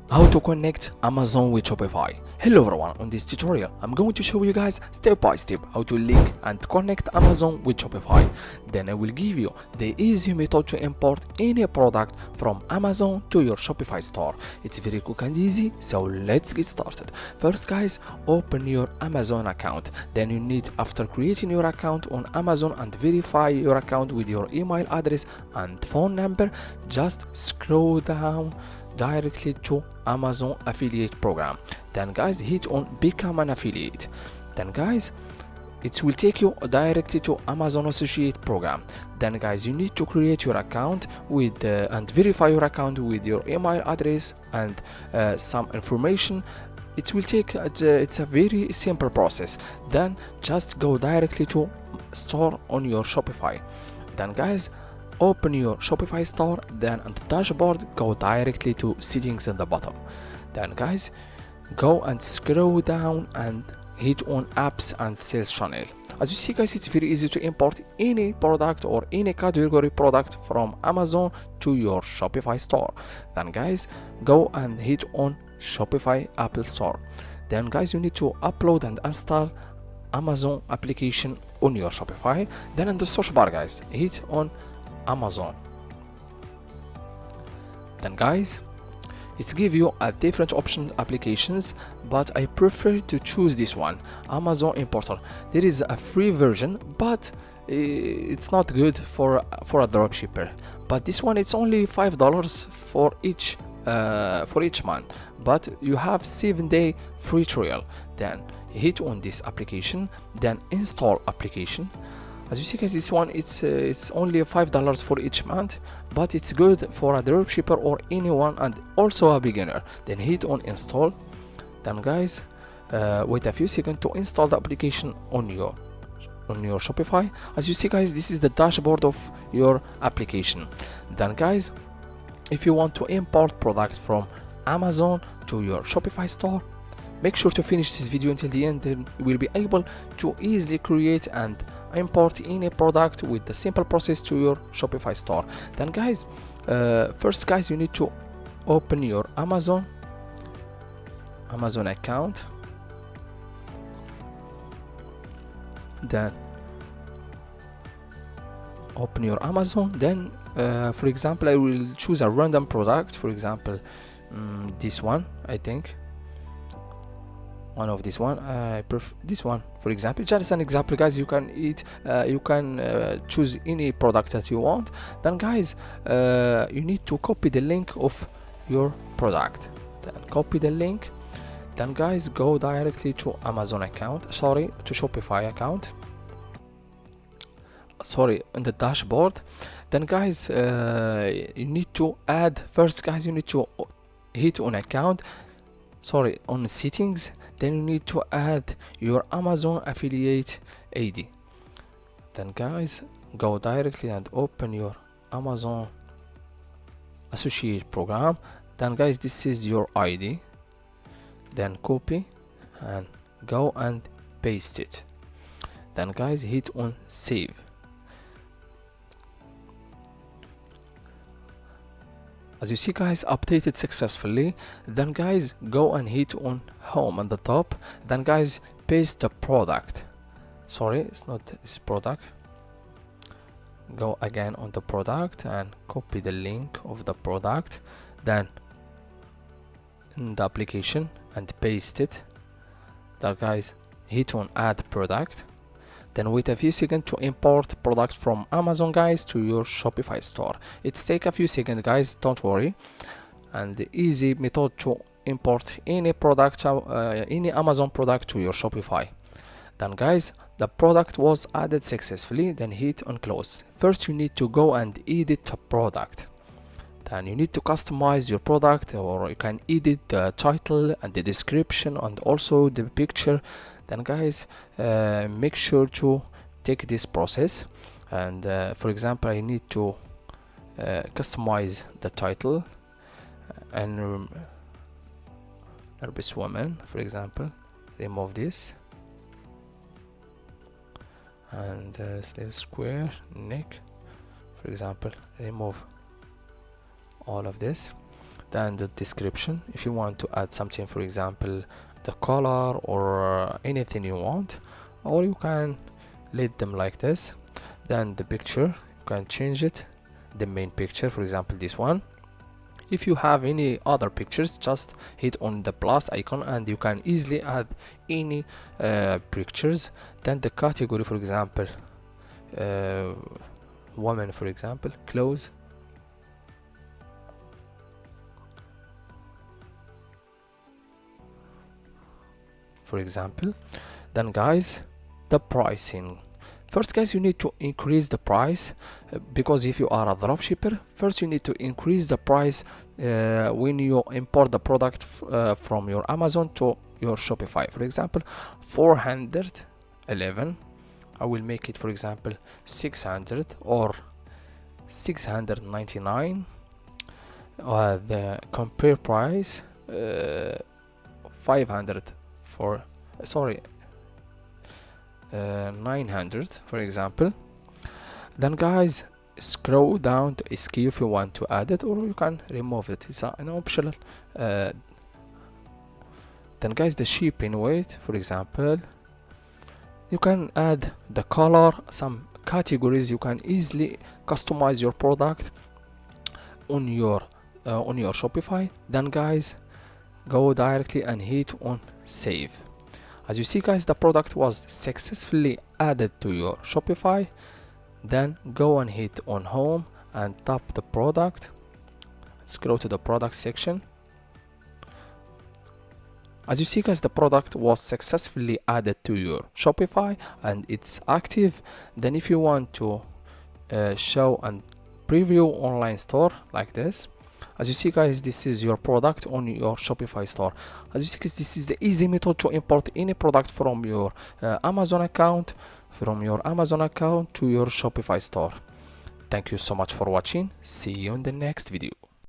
How to connect Amazon with Shopify. Hello everyone, on this tutorial I'm going to show you guys step by step how to link and connect Amazon with Shopify. Then I will give you the easy method to import any product from Amazon to your Shopify store. It's very quick and easy, so let's get started. First guys, open your Amazon account. Then you need, after creating your account on Amazon and verify your account with your email address and phone number, just scroll down directly to Amazon affiliate program. Then guys, hit on become an affiliate. Then guys, it will take you directly to Amazon associate program. Then guys, you need to create your account with and verify your account with your email address and some information. It will take it's a very simple process. Then just go directly to store on your Shopify. Then guys, open your Shopify store. Then on the dashboard, go directly to settings at the bottom. Then guys, go and scroll down and hit on apps and sales channel. As you see guys, it's very easy to import any product or any category product from Amazon to your Shopify store. Then guys, go and hit on Shopify Apple Store. Then guys, you need to upload and install Amazon application on your Shopify. Then in the search bar guys, hit on Amazon. Then guys, it's give you a different option applications, but I prefer to choose this one, Amazon Importer. There is a free version, but it's not good for a dropshipper. But this one, it's only $5 for each month, but you have 7-day free trial. Then hit on this application, then install application. As you see guys, this one it's only $5 for each month, but it's good for a dropshipper or anyone and also a beginner. Then hit on install. Then guys, wait a few seconds to install the application on your Shopify. As you see guys, this is the dashboard of your application. Then guys, if you want to import product from Amazon to your Shopify store, make sure to finish this video until the end. Then you will be able to easily create and import any product with the simple process to your Shopify store. Then guys, first guys, you need to open your Amazon account. Then open your Amazon. Then for example, I will choose a random product. For example, this one, I think one of this one, I prefer this one. For example, just an example guys, you can choose any product that you want. Then guys, you need to copy the link of your product. Then copy the link. Then guys, go directly to Amazon account, to Shopify account, in the dashboard. Then guys, you need to add, first guys, you need to hit on account, on settings. Then you need to add your Amazon affiliate ID. Then guys, go directly and open your Amazon associate program. Then guys, this is your ID. Then copy and go and paste it. Then guys, hit on save. As you see guys, updated successfully. Then guys, go and hit on home on the top. Then guys, paste the product. It's not this product. Go again on the product and copy the link of the product. Then in the application and paste it. Then guys, hit on add product. Then wait a few seconds to import product from Amazon guys to your Shopify store. It's take a few seconds guys, don't worry. And the easy method to import any product, any Amazon product to your Shopify. Then guys, the product was added successfully. Then hit on close. First you need to go and edit the product. Then you need to customize your product, or you can edit the title and the description and also the picture. Then guys, make sure to take this process. And for example, I need to customize the title and Herbis woman, for example. Remove this and sleeve square neck, for example. Remove all of this. then the description if you want to add something, for example the color or anything you want, or you can let them like this. Then the picture, you can change it, the main picture, for example this one. If you have any other pictures, just hit on the plus icon and you can easily add any pictures. Then the category, for example woman, for example clothes. For example, then guys, the pricing. First guys, you need to increase the price because if you are a dropshipper, first you need to increase the price when you import the product from your Amazon to your Shopify. For example, 411, I will make it, for example 600 or 699. The compare price 500 for 900, for example. Then guys, scroll down to SKU if you want to add it, or you can remove it, it's an optional. Then guys, the shipping weight, for example, you can add the color, some categories. You can easily customize your product on your Shopify. Then guys, go directly and hit on save. As you see guys, the product was successfully added to your Shopify. Then go and hit on home and tap the product. Let's go to the product section. As you see guys, the product was successfully added to your Shopify and it's active. Then if you want to show and preview online store like this, as you see guys, this is your product on your Shopify store. As you see guys, this is the easy method to import any product from your Amazon account to your Shopify store. Thank you so much for watching. See you in the next video.